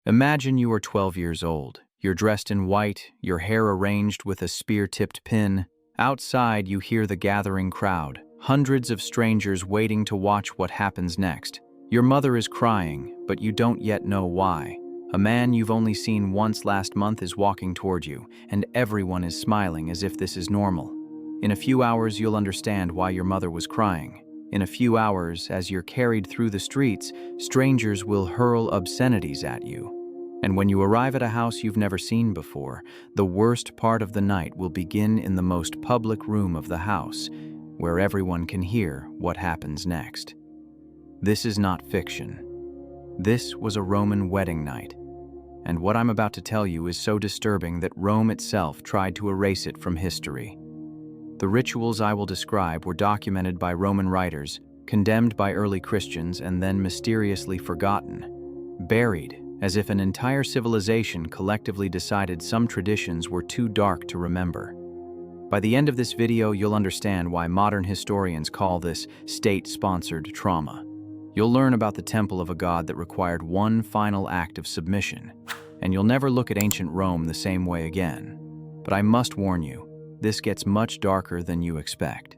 Imagine you are 12 years old. You're dressed in white, your hair arranged with a spear-tipped pin. Outside, you hear the gathering crowd, hundreds of strangers waiting to watch what happens next. Your mother is crying, but you don't yet know why. A man you've only seen once last month is walking toward you, and everyone is smiling as if this is normal. In a few hours, you'll understand why your mother was crying. In a few hours, as you're carried through the streets, strangers will hurl obscenities at you. And when you arrive at a house you've never seen before, the worst part of the night will begin in the most public room of the house, where everyone can hear what happens next. This is not fiction. This was a Roman wedding night. And what I'm about to tell you is so disturbing that Rome itself tried to erase it from history. The rituals I will describe were documented by Roman writers, condemned by early Christians, and then mysteriously forgotten, buried, as if an entire civilization collectively decided some traditions were too dark to remember. By the end of this video, you'll understand why modern historians call this state-sponsored trauma. You'll learn about the temple of a god that required one final act of submission, and you'll never look at ancient Rome the same way again. But I must warn you, this gets much darker than you expect.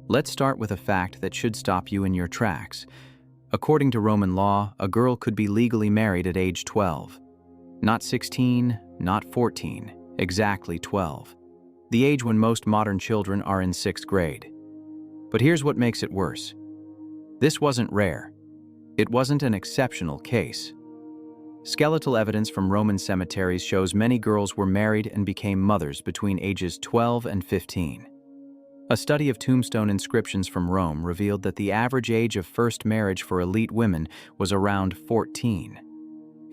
Let's start with a fact that should stop you in your tracks. According to Roman law, a girl could be legally married at age 12. Not 16, not 14, exactly 12. The age when most modern children are in 6th grade. But here's what makes it worse. This wasn't rare. It wasn't an exceptional case. Skeletal evidence from Roman cemeteries shows many girls were married and became mothers between ages 12 and 15. A study of tombstone inscriptions from Rome revealed that the average age of first marriage for elite women was around 14.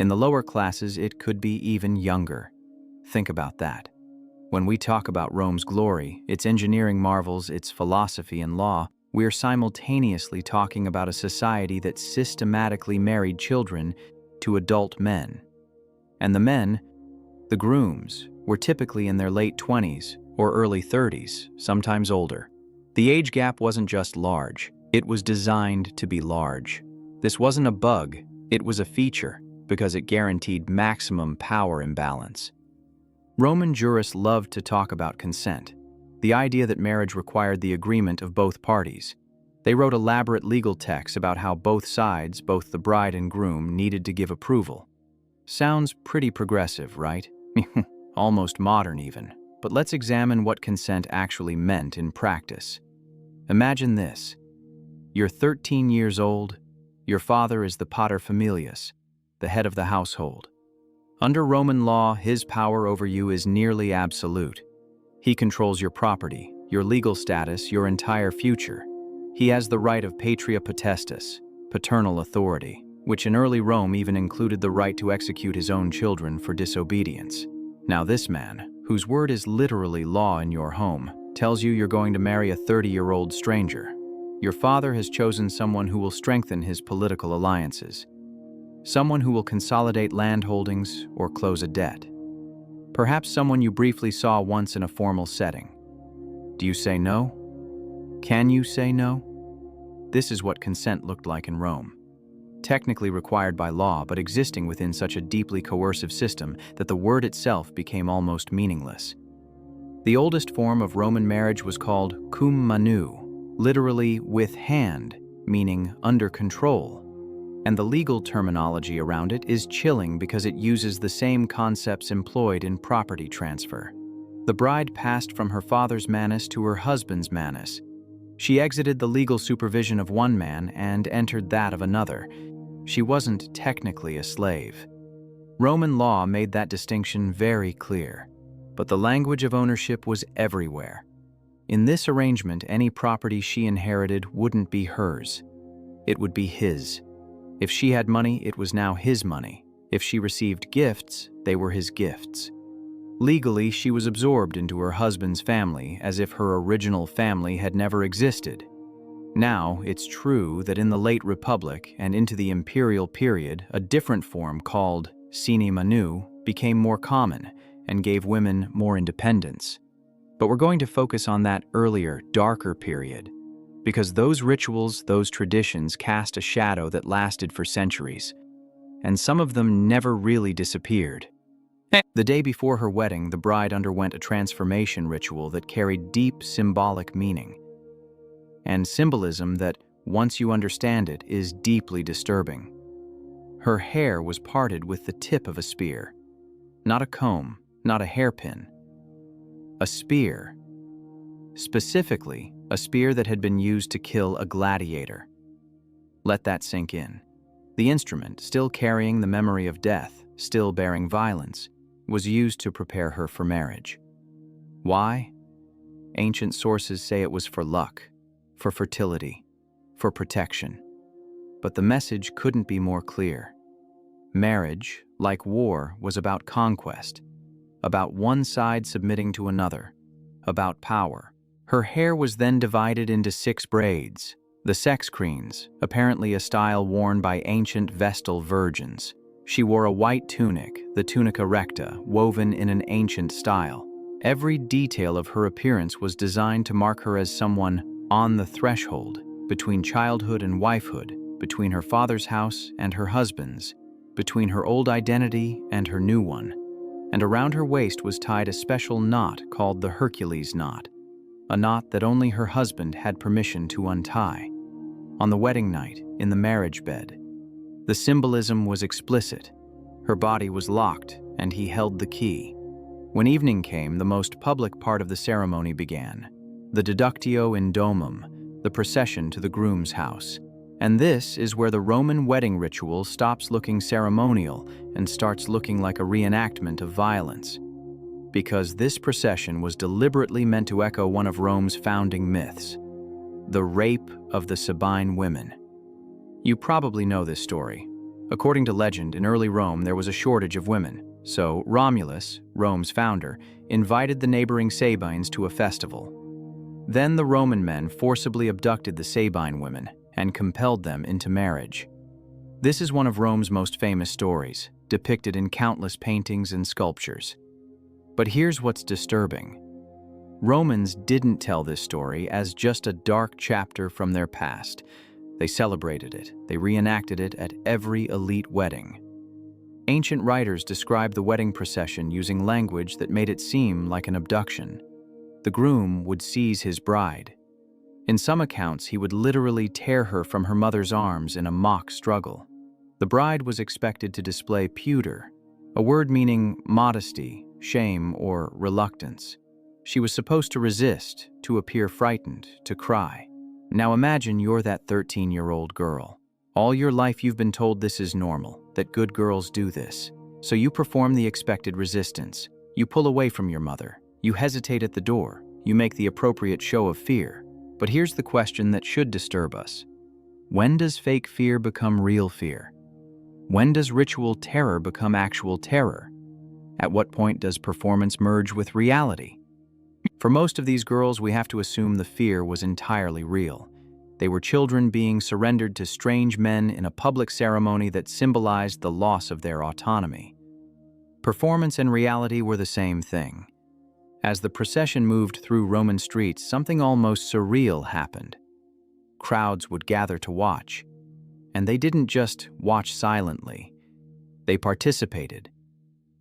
In the lower classes, it could be even younger. Think about that. When we talk about Rome's glory, its engineering marvels, its philosophy and law, we're simultaneously talking about a society that systematically married children to adult men. And the men, the grooms, were typically in their late 20s or early 30s, sometimes older. The age gap wasn't just large, it was designed to be large. This wasn't a bug, it was a feature, because it guaranteed maximum power imbalance. Roman jurists loved to talk about consent, the idea that marriage required the agreement of both parties. They wrote elaborate legal texts about how both sides, both the bride and groom, needed to give approval. Sounds pretty progressive, right? Almost modern even. But let's examine what consent actually meant in practice. Imagine this. You're 13 years old. Your father is the pater familias, the head of the household. Under Roman law, his power over you is nearly absolute. He controls your property, your legal status, your entire future. He has the right of patria potestas, paternal authority, which in early Rome even included the right to execute his own children for disobedience. Now this man, whose word is literally law in your home, tells you you're going to marry a 30-year-old stranger. Your father has chosen someone who will strengthen his political alliances, someone who will consolidate land holdings or close a debt. Perhaps someone you briefly saw once in a formal setting. Do you say no? Can you say no? This is what consent looked like in Rome. Technically required by law, but existing within such a deeply coercive system that the word itself became almost meaningless. The oldest form of Roman marriage was called cum manu, literally with hand, meaning under control. And the legal terminology around it is chilling because it uses the same concepts employed in property transfer. The bride passed from her father's manus to her husband's manus. She exited the legal supervision of one man and entered that of another. She wasn't technically a slave. Roman law made that distinction very clear, but the language of ownership was everywhere. In this arrangement, any property she inherited wouldn't be hers. It would be his. If she had money, it was now his money. If she received gifts, they were his gifts. Legally, she was absorbed into her husband's family as if her original family had never existed. Now, it's true that in the late Republic and into the imperial period, a different form called sine manu became more common and gave women more independence. But we're going to focus on that earlier, darker period, because those rituals, those traditions cast a shadow that lasted for centuries. and some of them never really disappeared. The day before her wedding, the bride underwent a transformation ritual that carried deep symbolic meaning, and symbolism that, once you understand it, is deeply disturbing. Her hair was parted with the tip of a spear. Not a comb, not a hairpin. A spear. Specifically, a spear that had been used to kill a gladiator. Let that sink in. The instrument, still carrying the memory of death, still bearing violence, was used to prepare her for marriage. Why? Ancient sources say it was for luck, for fertility, for protection. But the message couldn't be more clear. Marriage, like war, was about conquest, about one side submitting to another, about power. Her hair was then divided into 6 braids, the sexcrenes, apparently a style worn by ancient Vestal virgins. She wore a white tunic, the tunica recta, woven in an ancient style. Every detail of her appearance was designed to mark her as someone on the threshold, between childhood and wifehood, between her father's house and her husband's, between her old identity and her new one. And around her waist was tied a special knot called the Hercules knot, a knot that only her husband had permission to untie. On the wedding night, in the marriage bed, the symbolism was explicit. Her body was locked, and he held the key. When evening came, the most public part of the ceremony began, the deductio in domum, the procession to the groom's house. And this is where the Roman wedding ritual stops looking ceremonial and starts looking like a reenactment of violence. Because this procession was deliberately meant to echo one of Rome's founding myths, the rape of the Sabine women. You probably know this story. According to legend, in early Rome there was a shortage of women, so Romulus, Rome's founder, invited the neighboring Sabines to a festival. Then the Roman men forcibly abducted the Sabine women and compelled them into marriage. This is one of Rome's most famous stories, depicted in countless paintings and sculptures. But here's what's disturbing. Romans didn't tell this story as just a dark chapter from their past. They celebrated it. They reenacted it at every elite wedding. Ancient writers described the wedding procession using language that made it seem like an abduction. The groom would seize his bride. In some accounts, he would literally tear her from her mother's arms in a mock struggle. The bride was expected to display pudor, a word meaning modesty, shame, or reluctance. She was supposed to resist, to appear frightened, to cry. Now imagine you're that 13-year-old girl. All your life you've been told this is normal, that good girls do this. So you perform the expected resistance. You pull away from your mother. You hesitate at the door. You make the appropriate show of fear. But here's the question that should disturb us. When does fake fear become real fear? When does ritual terror become actual terror? At what point does performance merge with reality? For most of these girls, we have to assume the fear was entirely real. They were children being surrendered to strange men in a public ceremony that symbolized the loss of their autonomy. Performance and reality were the same thing. As the procession moved through Roman streets, something almost surreal happened. Crowds would gather to watch, and they didn't just watch silently. They participated.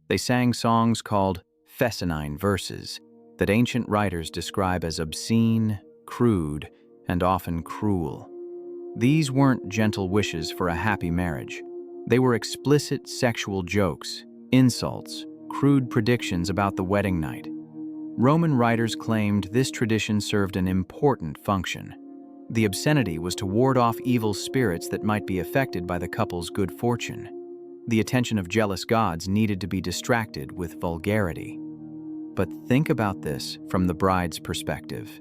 They sang songs called fescennine verses that ancient writers describe as obscene, crude, and often cruel. These weren't gentle wishes for a happy marriage. They were explicit sexual jokes, insults, crude predictions about the wedding night. Roman writers claimed this tradition served an important function. The obscenity was to ward off evil spirits that might be affected by the couple's good fortune. The attention of jealous gods needed to be distracted with vulgarity. But think about this from the bride's perspective.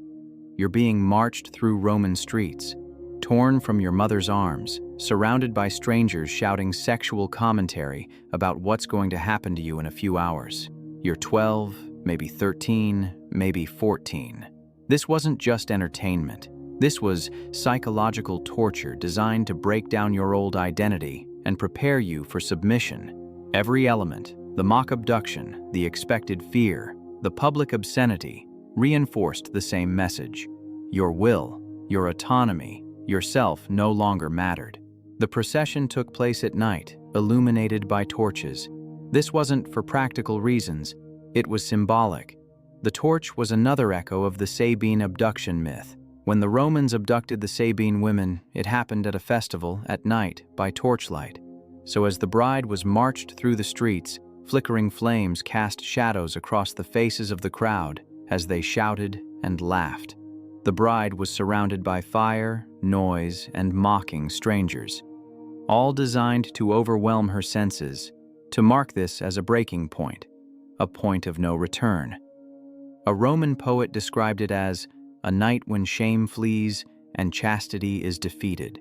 You're being marched through Roman streets, torn from your mother's arms, surrounded by strangers shouting sexual commentary about what's going to happen to you in a few hours. You're 12, maybe 13, maybe 14. This wasn't just entertainment. This was psychological torture designed to break down your old identity and prepare you for submission. Every element, the mock abduction, the expected fear, the public obscenity, reinforced the same message. Your will, your autonomy, yourself no longer mattered. The procession took place at night, illuminated by torches. This wasn't for practical reasons, it was symbolic. The torch was another echo of the Sabine abduction myth. When the Romans abducted the Sabine women, it happened at a festival, at night, by torchlight. So as the bride was marched through the streets, flickering flames cast shadows across the faces of the crowd as they shouted and laughed. The bride was surrounded by fire, noise, and mocking strangers, all designed to overwhelm her senses, to mark this as a breaking point, a point of no return. A Roman poet described it as a night when shame flees and chastity is defeated.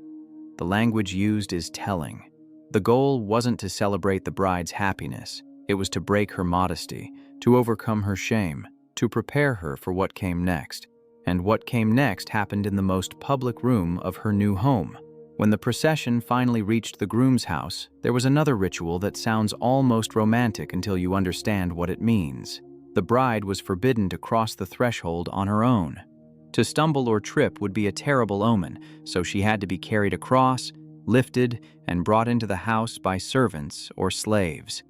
The language used is telling. The goal wasn't to celebrate the bride's happiness, it was to break her modesty, to overcome her shame, to prepare her for what came next. And what came next happened in the most public room of her new home. When the procession finally reached the groom's house, there was another ritual that sounds almost romantic until you understand what it means. The bride was forbidden to cross the threshold on her own. To stumble or trip would be a terrible omen, so she had to be carried across, lifted, and brought into the house by servants or slaves.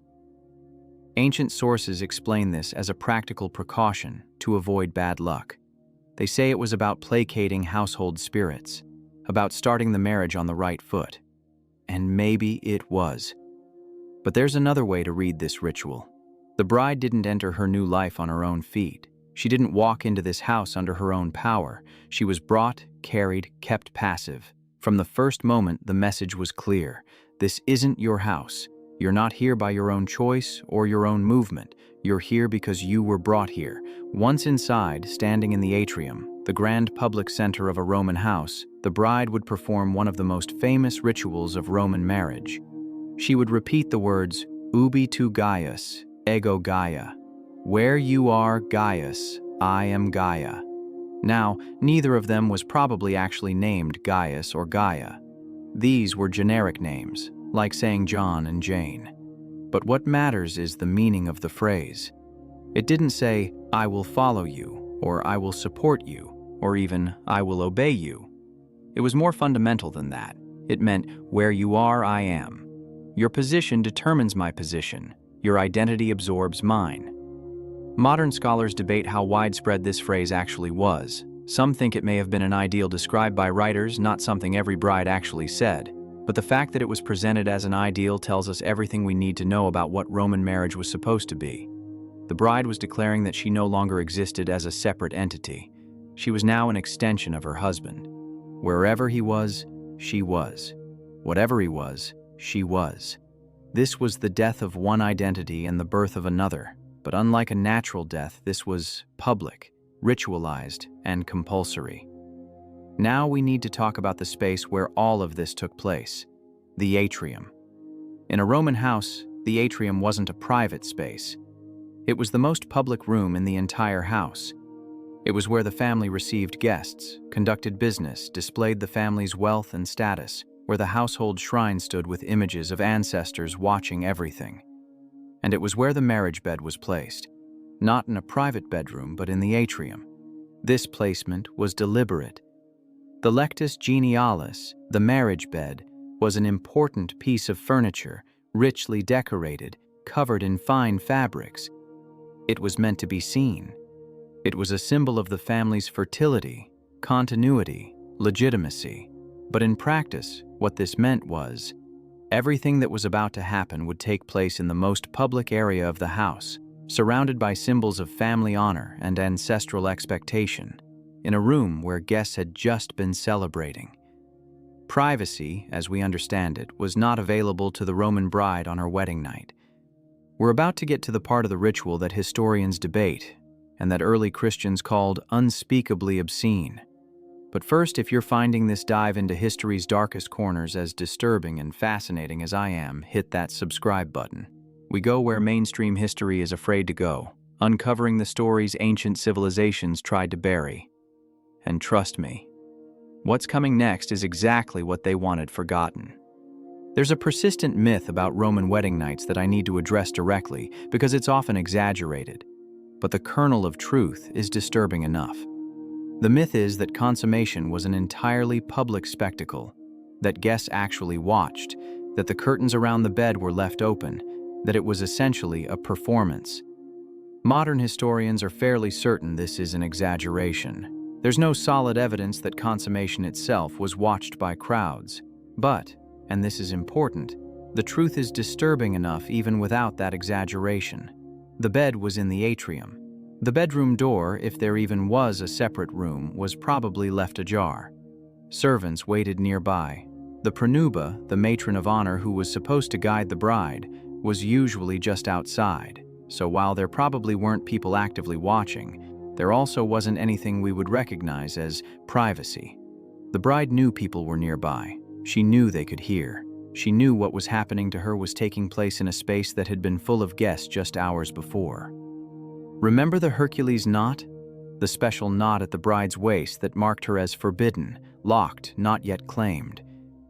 Ancient sources explain this as a practical precaution to avoid bad luck. They say it was about placating household spirits, about starting the marriage on the right foot. And maybe it was. But there's another way to read this ritual. The bride didn't enter her new life on her own feet. She didn't walk into this house under her own power. She was brought, carried, kept passive. From the first moment, the message was clear. This isn't your house. You're not here by your own choice or your own movement. You're here because you were brought here. Once inside, standing in the atrium, the grand public center of a Roman house, the bride would perform one of the most famous rituals of Roman marriage. She would repeat the words, "Ubi tu Gaius, ego Gaia." Where you are, Gaius, I am Gaia. Now, neither of them was probably actually named Gaius or Gaia. These were generic names, like saying John and Jane. But what matters is the meaning of the phrase. It didn't say, "I will follow you," or "I will support you," or even, "I will obey you." It was more fundamental than that. It meant, where you are, I am. Your position determines my position. Your identity absorbs mine. Modern scholars debate how widespread this phrase actually was. Some think it may have been an ideal described by writers, not something every bride actually said. But the fact that it was presented as an ideal tells us everything we need to know about what Roman marriage was supposed to be. The bride was declaring that she no longer existed as a separate entity. She was now an extension of her husband. Wherever he was, she was. Whatever he was, she was. This was the death of one identity and the birth of another. But unlike a natural death, this was public, ritualized, and compulsory. Now we need to talk about the space where all of this took place, the atrium. In a Roman house, the atrium wasn't a private space. It was the most public room in the entire house. It was where the family received guests, conducted business, displayed the family's wealth and status, where the household shrine stood with images of ancestors watching everything. And it was where the marriage bed was placed, not in a private bedroom, but in the atrium. This placement was deliberate. The lectus genialis, the marriage bed, was an important piece of furniture, richly decorated, covered in fine fabrics. It was meant to be seen. It was a symbol of the family's fertility, continuity, legitimacy. But in practice, what this meant was, everything that was about to happen would take place in the most public area of the house, surrounded by symbols of family honor and ancestral expectation, in a room where guests had just been celebrating. Privacy, as we understand it, was not available to the Roman bride on her wedding night. We're about to get to the part of the ritual that historians debate, and that early Christians called unspeakably obscene. But first, if you're finding this dive into history's darkest corners as disturbing and fascinating as I am, hit that subscribe button. We go where mainstream history is afraid to go, uncovering the stories ancient civilizations tried to bury. And trust me, what's coming next is exactly what they wanted forgotten. There's a persistent myth about Roman wedding nights that I need to address directly because it's often exaggerated. But the kernel of truth is disturbing enough. The myth is that consummation was an entirely public spectacle, that guests actually watched, that the curtains around the bed were left open, that it was essentially a performance. Modern historians are fairly certain this is an exaggeration. There's no solid evidence that consummation itself was watched by crowds. But, and this is important, the truth is disturbing enough even without that exaggeration. The bed was in the atrium. The bedroom door, if there even was a separate room, was probably left ajar. Servants waited nearby. The pronuba, the matron of honor who was supposed to guide the bride, was usually just outside. So while there probably weren't people actively watching, there also wasn't anything we would recognize as privacy. The bride knew people were nearby. She knew they could hear. She knew what was happening to her was taking place in a space that had been full of guests just hours before. Remember the Hercules knot? The special knot at the bride's waist that marked her as forbidden, locked, not yet claimed.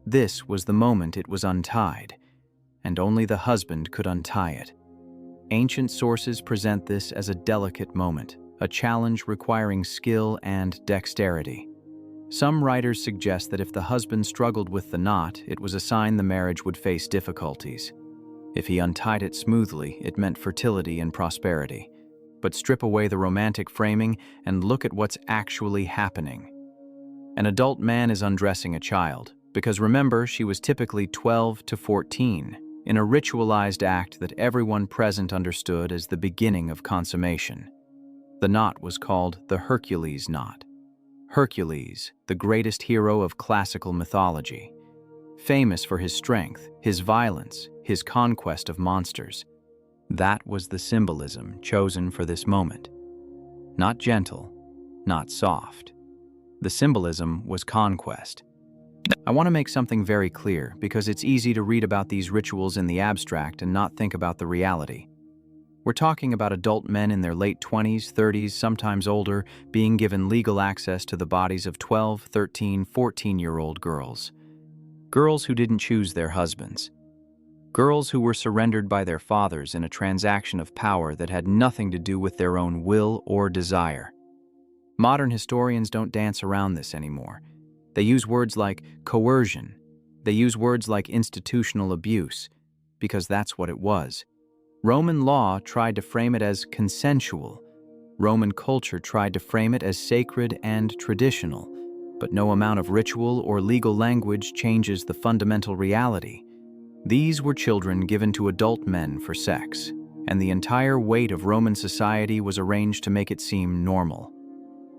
This was the moment it was untied, and only the husband could untie it. Ancient sources present this as a delicate moment, a challenge requiring skill and dexterity. Some writers suggest that if the husband struggled with the knot, it was a sign the marriage would face difficulties. If he untied it smoothly, it meant fertility and prosperity. But strip away the romantic framing and look at what's actually happening. An adult man is undressing a child, because remember, she was typically 12 to 14, in a ritualized act that everyone present understood as the beginning of consummation. The knot was called the Hercules knot. Hercules, the greatest hero of classical mythology. Famous for his strength, his violence, his conquest of monsters. That was the symbolism chosen for this moment. Not gentle, not soft. The symbolism was conquest. I want to make something very clear because it's easy to read about these rituals in the abstract and not think about the reality. We're talking about adult men in their late 20s, 30s, sometimes older, being given legal access to the bodies of 12, 13, 14-year-old girls. Girls who didn't choose their husbands. Girls who were surrendered by their fathers in a transaction of power that had nothing to do with their own will or desire. Modern historians don't dance around this anymore. They use words like coercion. They use words like institutional abuse, because that's what it was. Roman law tried to frame it as consensual. Roman culture tried to frame it as sacred and traditional, but no amount of ritual or legal language changes the fundamental reality. These were children given to adult men for sex, and the entire weight of Roman society was arranged to make it seem normal.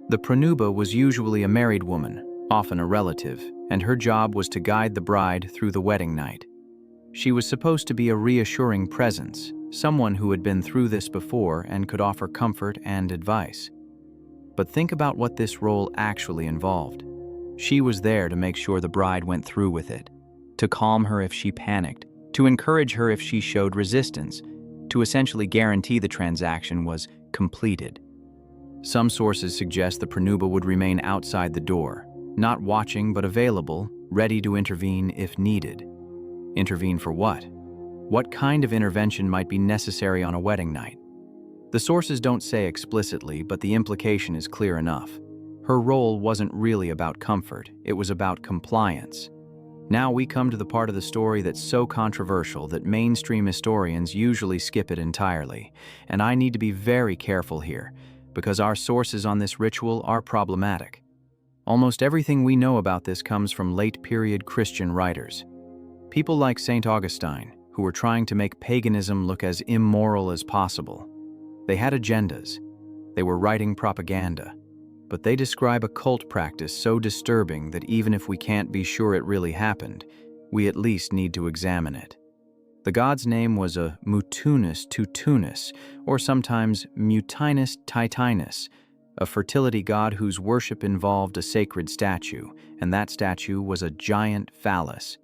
The pronuba was usually a married woman, often a relative, and her job was to guide the bride through the wedding night. She was supposed to be a reassuring presence, someone who had been through this before and could offer comfort and advice. But think about what this role actually involved. She was there to make sure the bride went through with it, to calm her if she panicked, to encourage her if she showed resistance, to essentially guarantee the transaction was completed. Some sources suggest the pronuba would remain outside the door, not watching but available, ready to intervene if needed. Intervene for what? What kind of intervention might be necessary on a wedding night? The sources don't say explicitly, but the implication is clear enough. Her role wasn't really about comfort, it was about compliance. Now we come to the part of the story that's so controversial that mainstream historians usually skip it entirely, and I need to be very careful here, because our sources on this ritual are problematic. Almost everything we know about this comes from late-period Christian writers. People like St. Augustine, who were trying to make paganism look as immoral as possible. They had agendas. They were writing propaganda. But they describe a cult practice so disturbing that even if we can't be sure it really happened, we at least need to examine it. The god's name was a Mutunus Tutunus, or sometimes Mutinus Titinus, a fertility god whose worship involved a sacred statue, and that statue was a giant phallus.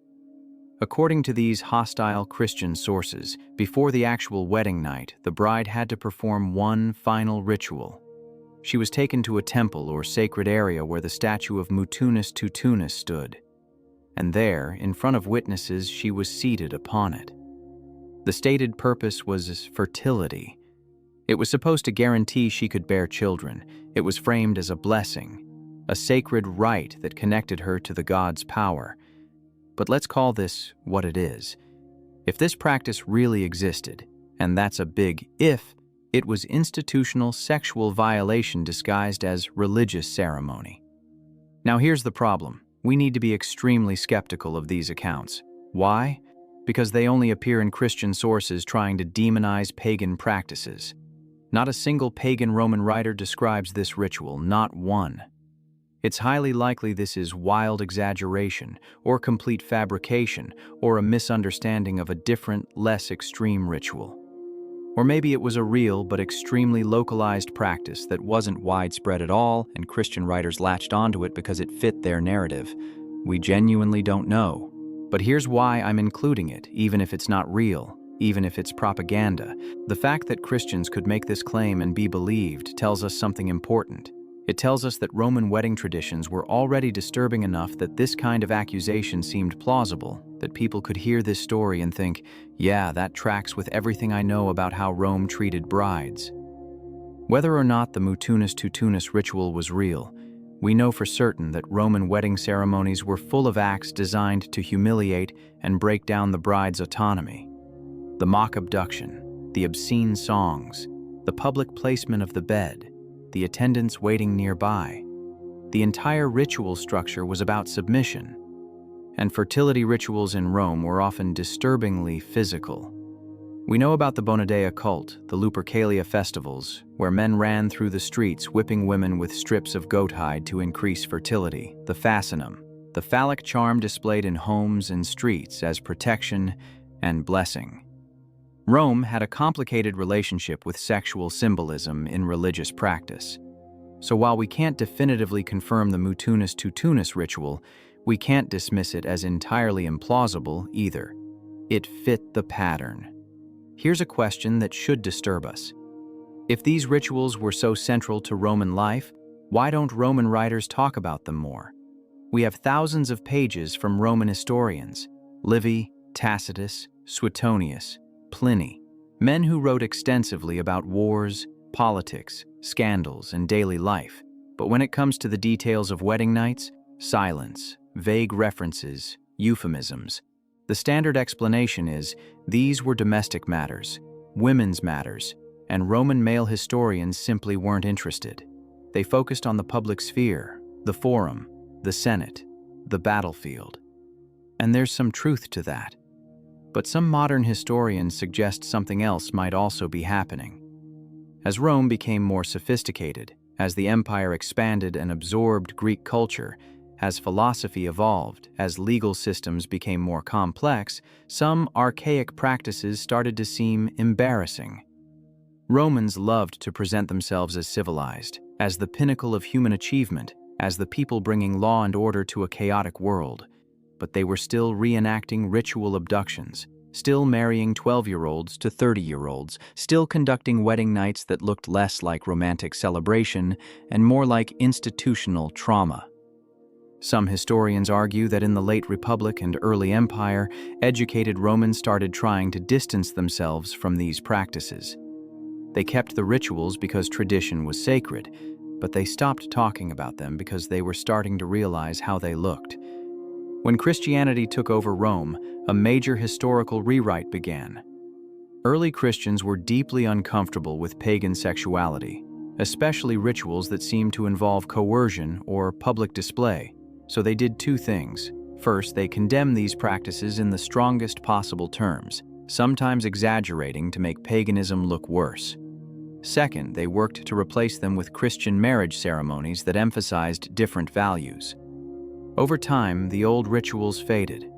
According to these hostile Christian sources, before the actual wedding night, the bride had to perform one final ritual. She was taken to a temple or sacred area where the statue of Mutunus Tutunus stood, and there, in front of witnesses, she was seated upon it. The stated purpose was fertility. It was supposed to guarantee she could bear children. It was framed as a blessing, a sacred rite that connected her to the god's power. But let's call this what it is. If this practice really existed, and that's a big if, it was institutional sexual violation disguised as religious ceremony. Now here's the problem. We need to be extremely skeptical of these accounts. Why? Because they only appear in Christian sources trying to demonize pagan practices. Not a single pagan Roman writer describes this ritual, not one. It's highly likely this is wild exaggeration, or complete fabrication, or a misunderstanding of a different, less extreme ritual. Or maybe it was a real but extremely localized practice that wasn't widespread at all, and Christian writers latched onto it because it fit their narrative. We genuinely don't know. But here's why I'm including it, even if it's not real, even if it's propaganda. The fact that Christians could make this claim and be believed tells us something important. It tells us that Roman wedding traditions were already disturbing enough that this kind of accusation seemed plausible, that people could hear this story and think, yeah, that tracks with everything I know about how Rome treated brides. Whether or not the mutunus tutunus ritual was real, we know for certain that Roman wedding ceremonies were full of acts designed to humiliate and break down the bride's autonomy. The mock abduction, the obscene songs, the public placement of the bed, the attendants waiting nearby. The entire ritual structure was about submission, and fertility rituals in Rome were often disturbingly physical. We know about the Bonadea cult, the Lupercalia festivals, where men ran through the streets whipping women with strips of goat hide to increase fertility, the fascinum, the phallic charm displayed in homes and streets as protection and blessing. Rome had a complicated relationship with sexual symbolism in religious practice. So while we can't definitively confirm the mutunus tutunus ritual, we can't dismiss it as entirely implausible either. It fit the pattern. Here's a question that should disturb us. If these rituals were so central to Roman life, why don't Roman writers talk about them more? We have thousands of pages from Roman historians, Livy, Tacitus, Suetonius, Pliny, men who wrote extensively about wars, politics, scandals, and daily life. But when it comes to the details of wedding nights, silence, vague references, euphemisms. The standard explanation is these were domestic matters, women's matters, and Roman male historians simply weren't interested. They focused on the public sphere, the forum, the Senate, the battlefield. And there's some truth to that. But some modern historians suggest something else might also be happening. As Rome became more sophisticated, as the empire expanded and absorbed Greek culture, as philosophy evolved, as legal systems became more complex, some archaic practices started to seem embarrassing. Romans loved to present themselves as civilized, as the pinnacle of human achievement, as the people bringing law and order to a chaotic world. But they were still reenacting ritual abductions, still marrying 12-year-olds to 30-year-olds, still conducting wedding nights that looked less like romantic celebration and more like institutional trauma. Some historians argue that in the late Republic and early Empire, educated Romans started trying to distance themselves from these practices. They kept the rituals because tradition was sacred, but they stopped talking about them because they were starting to realize how they looked. When Christianity took over Rome, a major historical rewrite began. Early Christians were deeply uncomfortable with pagan sexuality, especially rituals that seemed to involve coercion or public display. So they did two things. First, they condemned these practices in the strongest possible terms, sometimes exaggerating to make paganism look worse. Second, they worked to replace them with Christian marriage ceremonies that emphasized different values. Over time, the old rituals faded.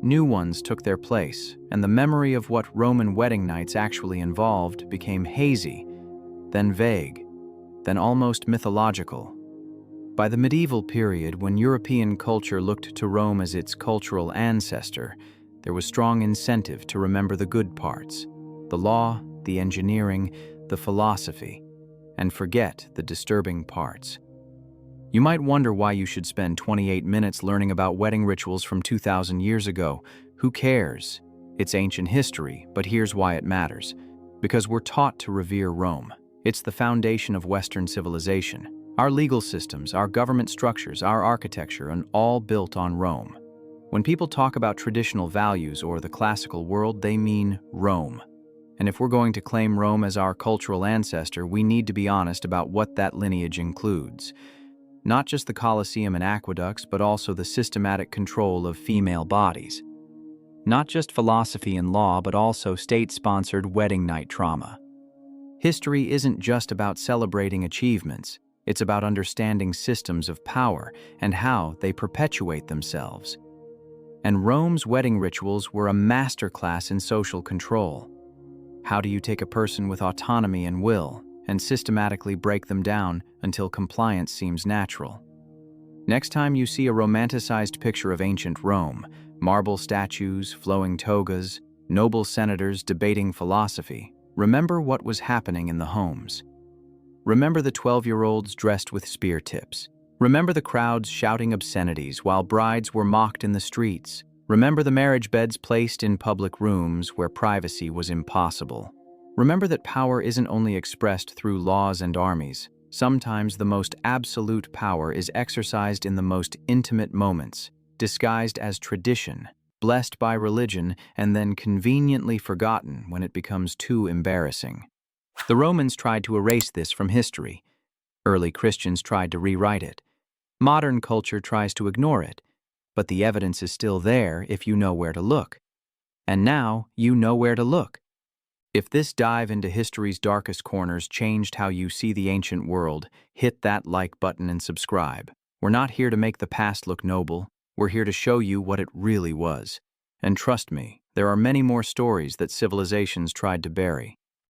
New ones took their place, and the memory of what Roman wedding nights actually involved became hazy, then vague, then almost mythological. By the medieval period, when European culture looked to Rome as its cultural ancestor, there was strong incentive to remember the good parts, the law, the engineering, the philosophy, and forget the disturbing parts. You might wonder why you should spend 28 minutes learning about wedding rituals from 2,000 years ago. Who cares? It's ancient history, but here's why it matters. Because we're taught to revere Rome. It's the foundation of Western civilization. Our legal systems, our government structures, our architecture, and all built on Rome. When people talk about traditional values or the classical world, they mean Rome. And if we're going to claim Rome as our cultural ancestor, we need to be honest about what that lineage includes. Not just the Colosseum and aqueducts, but also the systematic control of female bodies. Not just philosophy and law, but also state-sponsored wedding night trauma. History isn't just about celebrating achievements. It's about understanding systems of power and how they perpetuate themselves. And Rome's wedding rituals were a masterclass in social control. How do you take a person with autonomy and will and systematically break them down until compliance seems natural? Next time you see a romanticized picture of ancient Rome, marble statues, flowing togas, noble senators debating philosophy, remember what was happening in the homes. Remember the 12-year-olds dressed with spear tips. Remember the crowds shouting obscenities while brides were mocked in the streets. Remember the marriage beds placed in public rooms where privacy was impossible. Remember that power isn't only expressed through laws and armies. Sometimes the most absolute power is exercised in the most intimate moments, disguised as tradition, blessed by religion, and then conveniently forgotten when it becomes too embarrassing. The Romans tried to erase this from history. Early Christians tried to rewrite it. Modern culture tries to ignore it, but the evidence is still there if you know where to look. And now you know where to look. If this dive into history's darkest corners changed how you see the ancient world, hit that like button and subscribe. We're not here to make the past look noble. We're here to show you what it really was. And trust me, there are many more stories that civilizations tried to bury.